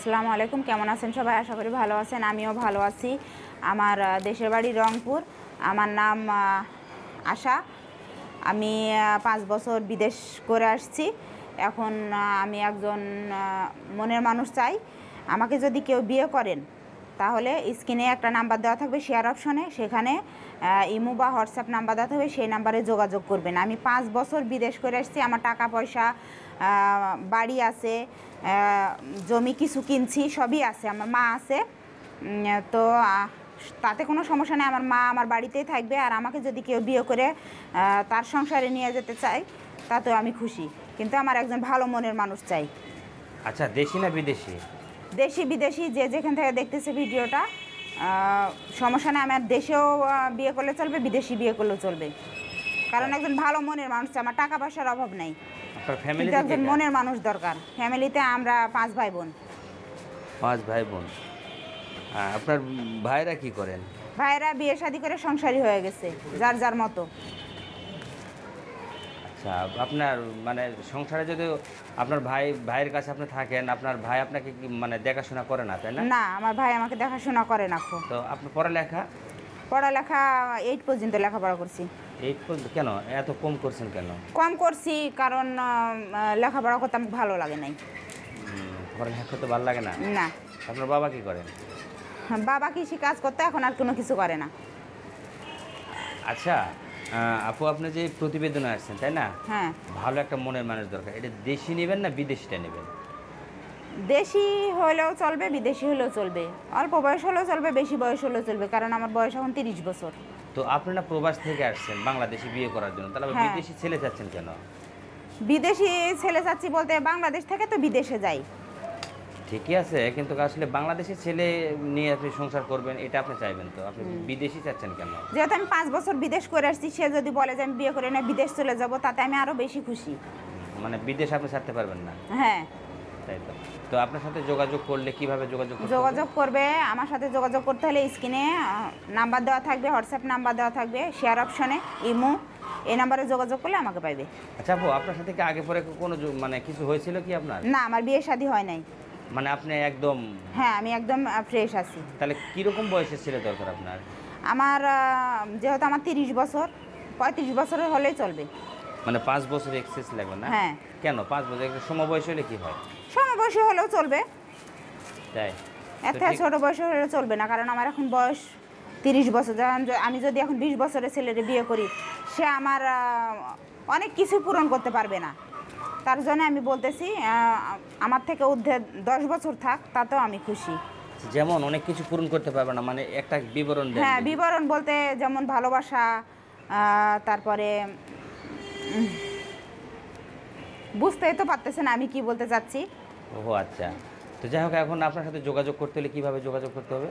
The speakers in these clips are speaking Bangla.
আসসালামু আলাইকুম, কেমন আছেন সবাই? আশা করি ভালো আছেন। আমিও ভালো আছি। আমার দেশের বাড়ি রংপুর। আমার নাম আশা। আমি 5 বছর বিদেশ করে আসছি। এখন আমি একজন মনের মানুষ চাই। আমাকে যদি কেউ বিয়ে করেন তাহলে স্ক্রিনে একটা নাম্বার দেওয়া থাকবে শেয়ার অপশনে, সেখানে ইমো বা হোয়াটসঅ্যাপ নাম্বার দেওয়া থাকবে, সেই নাম্বারে যোগাযোগ করবেন। আমি 5 বছর বিদেশ করে আসছি। আমার টাকা পয়সা, বাড়ি আছে, জমি কিছু কিনছি, সবই আছে। আমার মা আছে, তো তাতে কোনো সমস্যা নেই। আমার মা আমার বাড়িতেই থাকবে। আর আমাকে যদি কেউ বিয়ে করে তার সংসারে নিয়ে যেতে চায় তাতেও আমি খুশি, কিন্তু আমার একজন ভালো মনের মানুষ চাই। আচ্ছা, দেশি না বিদেশি? দেশি বিদেশি যে যেখান থেকে দেখতেছে ভিডিওটা, সমস্যা নেই। আমার দেশেও বিয়ে করলে চলবে, বিদেশি বিয়ে করলেও চলবে, কারণ একজন ভালো মনের মানুষ চাই। আমার টাকা পয়সার অভাব নেই, আপনার কিন্তু ফ্যামিলিতে একজন মনের মানুষ দরকার। ফ্যামিলিতে আমরা 5 ভাই বোন। 5 ভাই বোন। আপনার ভাইরা কি করেন? ভাইয়েরা বিয়ে শাদী করে সংসারী হয়ে গেছে, যার যার মতো। আচ্ছা, আপনার মানে সংসারে যদি আপনার ভাইয়ের কাছে আপনি থাকেন, আপনার ভাই আপনাকে কি মানে দেখাশোনা করে না, তাই না? না, আমার ভাই আমাকে দেখাশোনা করে না। তো আপনার পড়ালেখা? পড়ালেখা 8 পর্যন্ত লেখাপড়া করছি। 8 পর্যন্ত? কেন এত কম করছেন কেন? কম করছি কারণ লেখাপড়া করতে আমাকে ভালো লাগে নাই। পড়ালেখা করতে ভালো লাগে না? না। আপনার বাবা কি করেন? বাবা কৃষি কাজ করতে, এখন আর কোনো কিছু করে না। আচ্ছা আপু, আপনি যে প্রতিবেদনে আসছেন, তাই না? হ্যাঁ। ভালো একটা মনের মানুষ দরকার। এটা দেশি নেবেন না বিদেশিটা নেবেন? দেশি হলেও চলবে, বিদেশি হলেও চলবে। অল্প বয়স হলেও চলবে, বেশি বয়স হলেও চলবে, কারণ আমার বয়স এখন 30 বছর। তো আপনি না প্রবাস থেকে আসছেন বাংলাদেশে বিয়ে করার জন্য, তাহলে আবার হ্যাঁ। বিদেশি ছেলে চাচ্ছেন কেন? বিদেশি ছেলে চাচ্ছি বলতে বাংলাদেশ থেকে তো বিদেশে যাই। ঠিকই আছে, কিন্তু আসলে বাংলাদেশি ছেলে নিয়ে আপনি সংসার করবেন, এটা আপনি চাইবেন, তো আপনি বিদেশি চাচ্ছেন কেন? যেহেতু আমি 5 বছর বিদেশ করে আসছি, সে যদি বলে যে আমি বিয়ে করে না বিদেশ চলে যাব, তাতে আমি আরও বেশি খুশি। মানে বিদেশ আপনি ছাড়তে পারবেন না? হ্যাঁ। তাই তো। তো আপনার সাথে যোগাযোগ করলে কিভাবে যোগাযোগ করতে হবে? যোগাযোগ করবে, আমার সাথে যোগাযোগ করতে হলে স্ক্রিনে নাম্বার দেওয়া থাকবে, হোয়াটসঅ্যাপ নাম্বার দেওয়া থাকবে, শেয়ার অপশনে ইমো, এই নাম্বারে যোগাযোগ করলে আমাকে পাইবে। আচ্ছা আপু, আপনার সাথে কি আগে পরে কোনো মানে কিছু হয়েছিল কি আপনার? না, আমার বিয়ে শাদী হয় নাই। মানে আপনি একদম? হ্যাঁ, আমি একদম ফ্রেশ আছি। তাহলে কীরকম বয়সের ছেলে দরকার আপনার? আমার যেহেতু আমার 30 বছর, 35 বছরের হলেই চলবে। মানে 5 বছর এক্সেস লাগবে না? হ্যাঁ। কেন 5 বছর? একটা সমবয়স হলে কি হয়? সমবয়সী হলেও চলবে, তাই? এর থেকে ছোটো বয়সে হলেও চলবে না, কারণ আমার এখন বয়স 30 বছর। আমি যদি এখন 20 বছরের ছেলের বিয়ে করি, সে আমার অনেক কিছু পূরণ করতে পারবে না। তার জন্য আমি বলতেছি আমার থেকে ঊর্ধ্বে 10 বছর থাক, তাতেও আমি খুশি। যেমন অনেক কিছু পূরণ করতে পারবে না, মানে একটা বিবরণ দেন। হ্যাঁ, বিবরণ বলতে যেমন ভালোবাসা, তারপরে বুঝতেই তো পারতেছেন আমি কি বলতে চাচ্ছি। ও আচ্ছা। তো যাই হোক, এখন আপনার সাথে যোগাযোগ করতে হলে কীভাবে যোগাযোগ করতে হবে?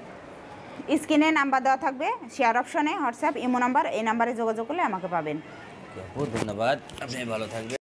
স্ক্রিনে নাম্বার দেওয়া থাকবে, শেয়ার অপশনে হোয়াটসঅ্যাপ ইমো নাম্বার, এই নাম্বারে যোগাযোগ করলে আমাকে পাবেন। বহুত ধন্যবাদ, আপনি ভালো থাকবেন।